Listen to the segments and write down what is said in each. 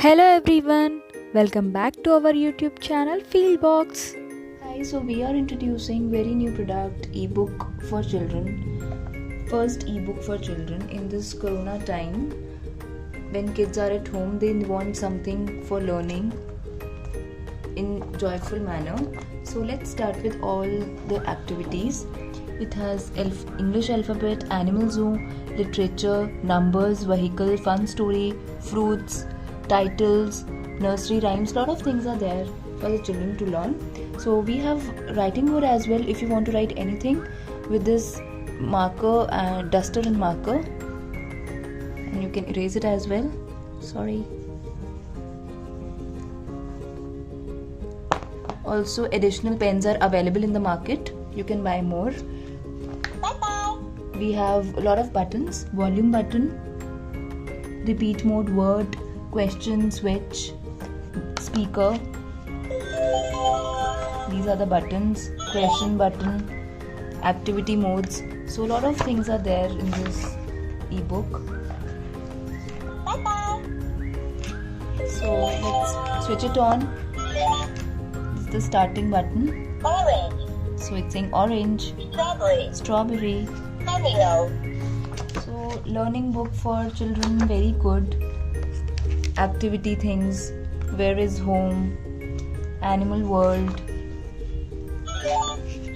Hello everyone, welcome back to our YouTube channel Fieldbox. Hi, so we are introducing very new product ebook for children. First ebook for children in this corona time. When kids are at home, they want something for learning in joyful manner. So let's start with all the activities. It has English alphabet, animal zoo, literature, numbers, vehicle, fun story, fruits, titles, nursery rhymes. Lot of things are there for the children to learn. So we have writing board as well if you want to write anything with this marker and duster and marker, and you can erase it as well. Sorry. Also additional pens are available in the market. You can buy more. We have a lot of buttons: volume button, repeat mode, word, question, switch, speaker. These are the buttons, question button, activity modes. So a lot of things are there in this ebook. So let's switch it on. This is the starting button. Orange, So it's saying orange, strawberry. mango, So learning book for children, very good. Activity things, where is home, animal world,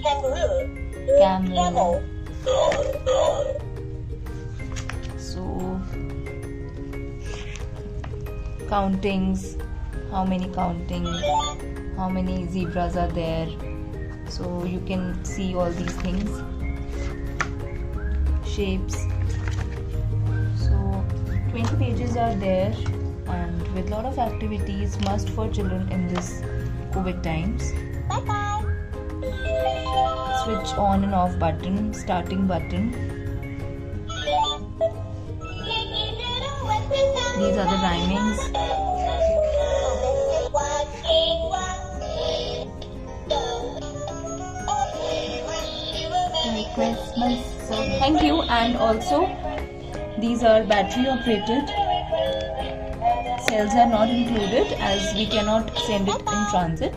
kangaroo, camel. camel, So countings, how many zebras are there. So you can see all these things. Shapes. So 20 pages are there, and with lot of activities must for children in this COVID times. Switch on and off button, starting button. These are the rhymings. Merry Christmas. So thank you. And also these are battery operated. Cells are not included as we cannot send it in transit.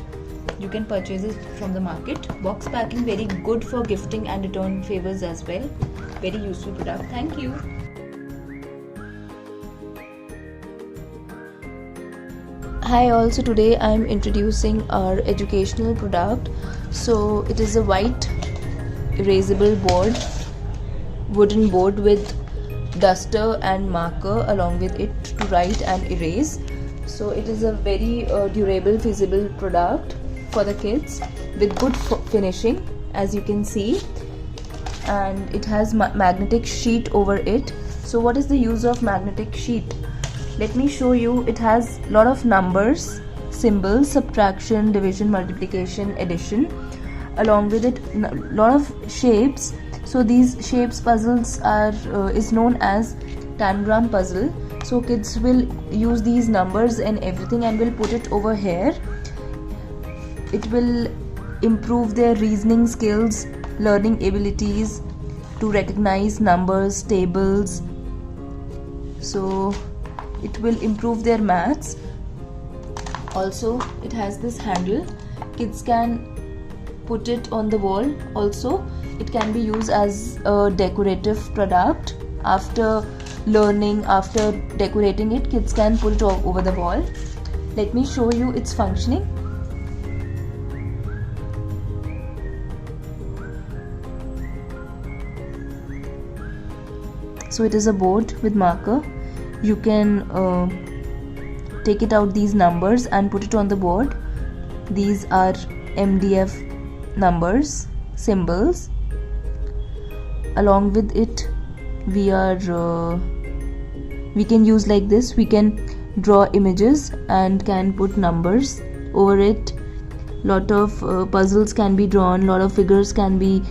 You can purchase it from the market. Box packing very good for gifting and return favors as well. Very useful product. Thank you. Hi, also today I am introducing our educational product. So it is a white erasable board, wooden board with duster and marker along with it to write and erase. So it is a very durable, feasible product for the kids with good finishing, as you can see, and it has magnetic sheet over it. So what is the use of magnetic sheet? Let me show you. It has lot of numbers, symbols, subtraction, division, multiplication, addition. Along with it, lot of shapes. So these shapes puzzles are is known as tangram puzzle. So kids will use these numbers and everything and will put it over here. It will improve their reasoning skills, learning abilities to recognize numbers, tables. So it will improve their maths. Also it has this handle. Kids can put it on the wall. Also it can be used as a decorative product. After learning, after decorating it, kids can put it over the wall. Let me show you its functioning. So it is a board with marker. You can take it out these numbers and put it on the board. These are MDF numbers, symbols. Along with it, we can use like this. We can draw images and can put numbers over it. Lot of puzzles can be drawn, lot of figures can be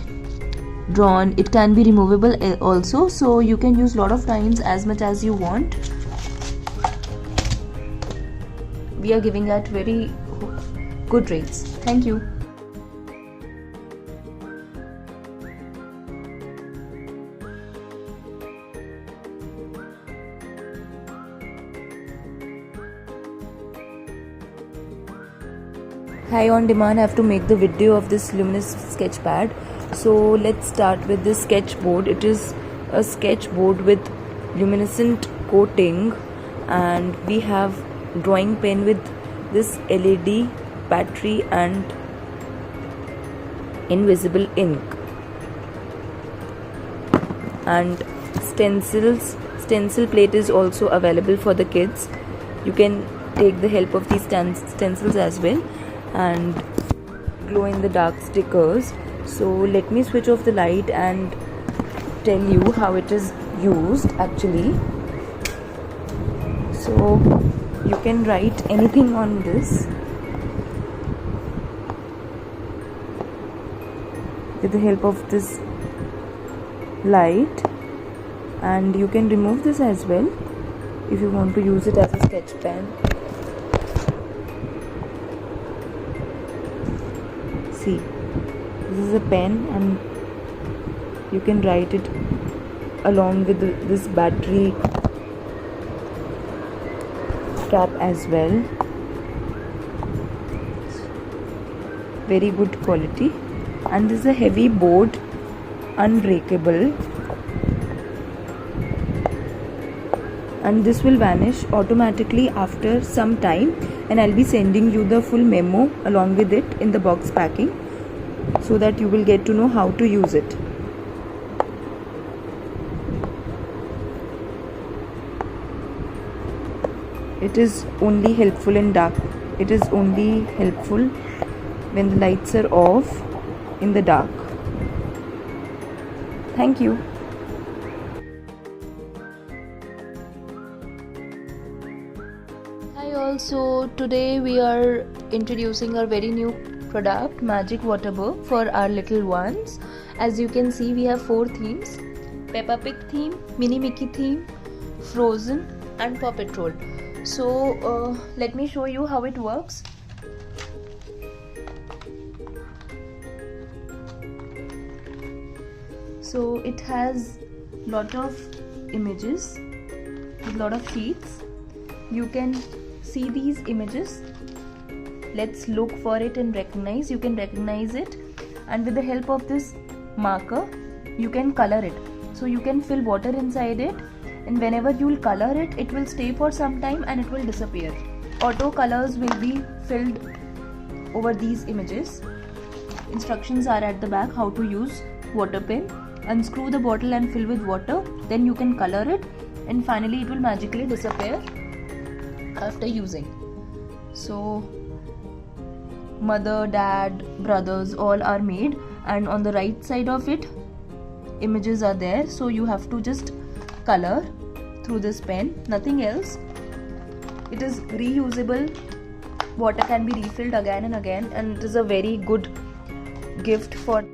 drawn. It can be removable also, so you can use lot of times as much as you want. We are giving at very good rates. Thank you. Hi on demand, I have to make the video of this luminous sketch pad. So let's start with this sketchboard. It is a sketchboard with luminescent coating, and we have drawing pen with this LED battery and invisible ink, and stencil plate is also available for the kids. You can take the help of these stencils as well, and glow in the dark stickers. So let me switch off the light and tell you how it is used actually. So you can write anything on this with the help of this light, and you can remove this as well if you want to use it as a sketch pen. See, this is a pen, and you can write it along with this battery cap as well. Very good quality, and this is a heavy board, unbreakable, and this will vanish automatically after some time, and I'll be sending you the full memo along with it in the box packing, so that you will get to know how to use it. It is only helpful in dark. It is only helpful when the lights are off in the dark. Thank you. Hi all, so today we are introducing our very new product, Magic Water Book, for our little ones. As you can see, we have 4 themes: Peppa Pig theme, Mini Mickey theme, Frozen and Paw Patrol. So let me show you how it works. So it has lot of images with lot of sheets. You can see these images. Let's look for it and recognize. You can recognize it, and with the help of this marker you can color it. So you can fill water inside it, and whenever you will color it, it will stay for some time and it will disappear. Auto colors will be filled over these images. Instructions are at the back how to use water pen. Unscrew the bottle and fill with water, then you can color it, and finally it will magically disappear after using. So mother, dad, brothers all are made, and on the right side of it images are there, so you have to just color through this pen, nothing else. It is reusable, water can be refilled again and again, and it is a very good gift for